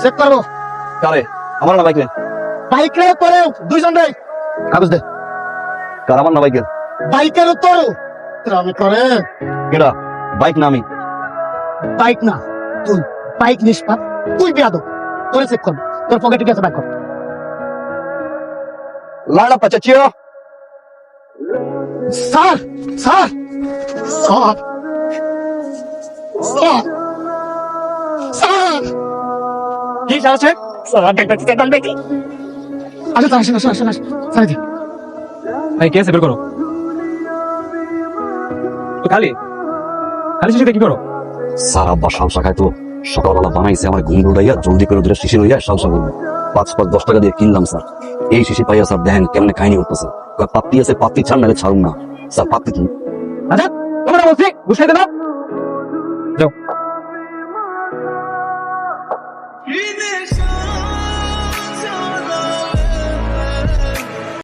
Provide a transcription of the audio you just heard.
Check করবো। কারে? আমার না বাইকের? বাইকের তোরে দুইজন রে কাগজ দে। কার? আমার না বাইকের? বাইকের তোর আমি করে কেডা? বাইক না আমি। বাইক না তুই, বাইক নিষ্পাপ তুই বেয়াদব। তোরে চেক কর, তোর পকেটে গেছে বাইক কর। লাড়া পাচাচ্ছিও। Sir sir sir sir sir কি আছে? স্যার ডাক্তার ডাক্তার ডাক্তার আসেন আসেন আসেন আসেন আসেন স্যার জি। ভাই কে আছে বের করো তো। খালি খালি শিশিতে কি করো? স্যার আব্বা শালসা খায় তো, সকালবেলা বানাইছে আমার ঘুম উড়াইয়া জলদি করে দুটো শিশি লইয়া শালসা করবো। 5 10 টাকা দিয়ে কিনলাম স্যার। এই শিশি পাইয়া স্যার দেখেন কেমনে খাইনি উঠতেছে। পাত্তি আছে, পাত্তি ছাড় নাহলে ছাড়ুন না স্যার। পাত্তি কি? আচ্ছা তোমরা বলছি বুঝাই দেনা যাও।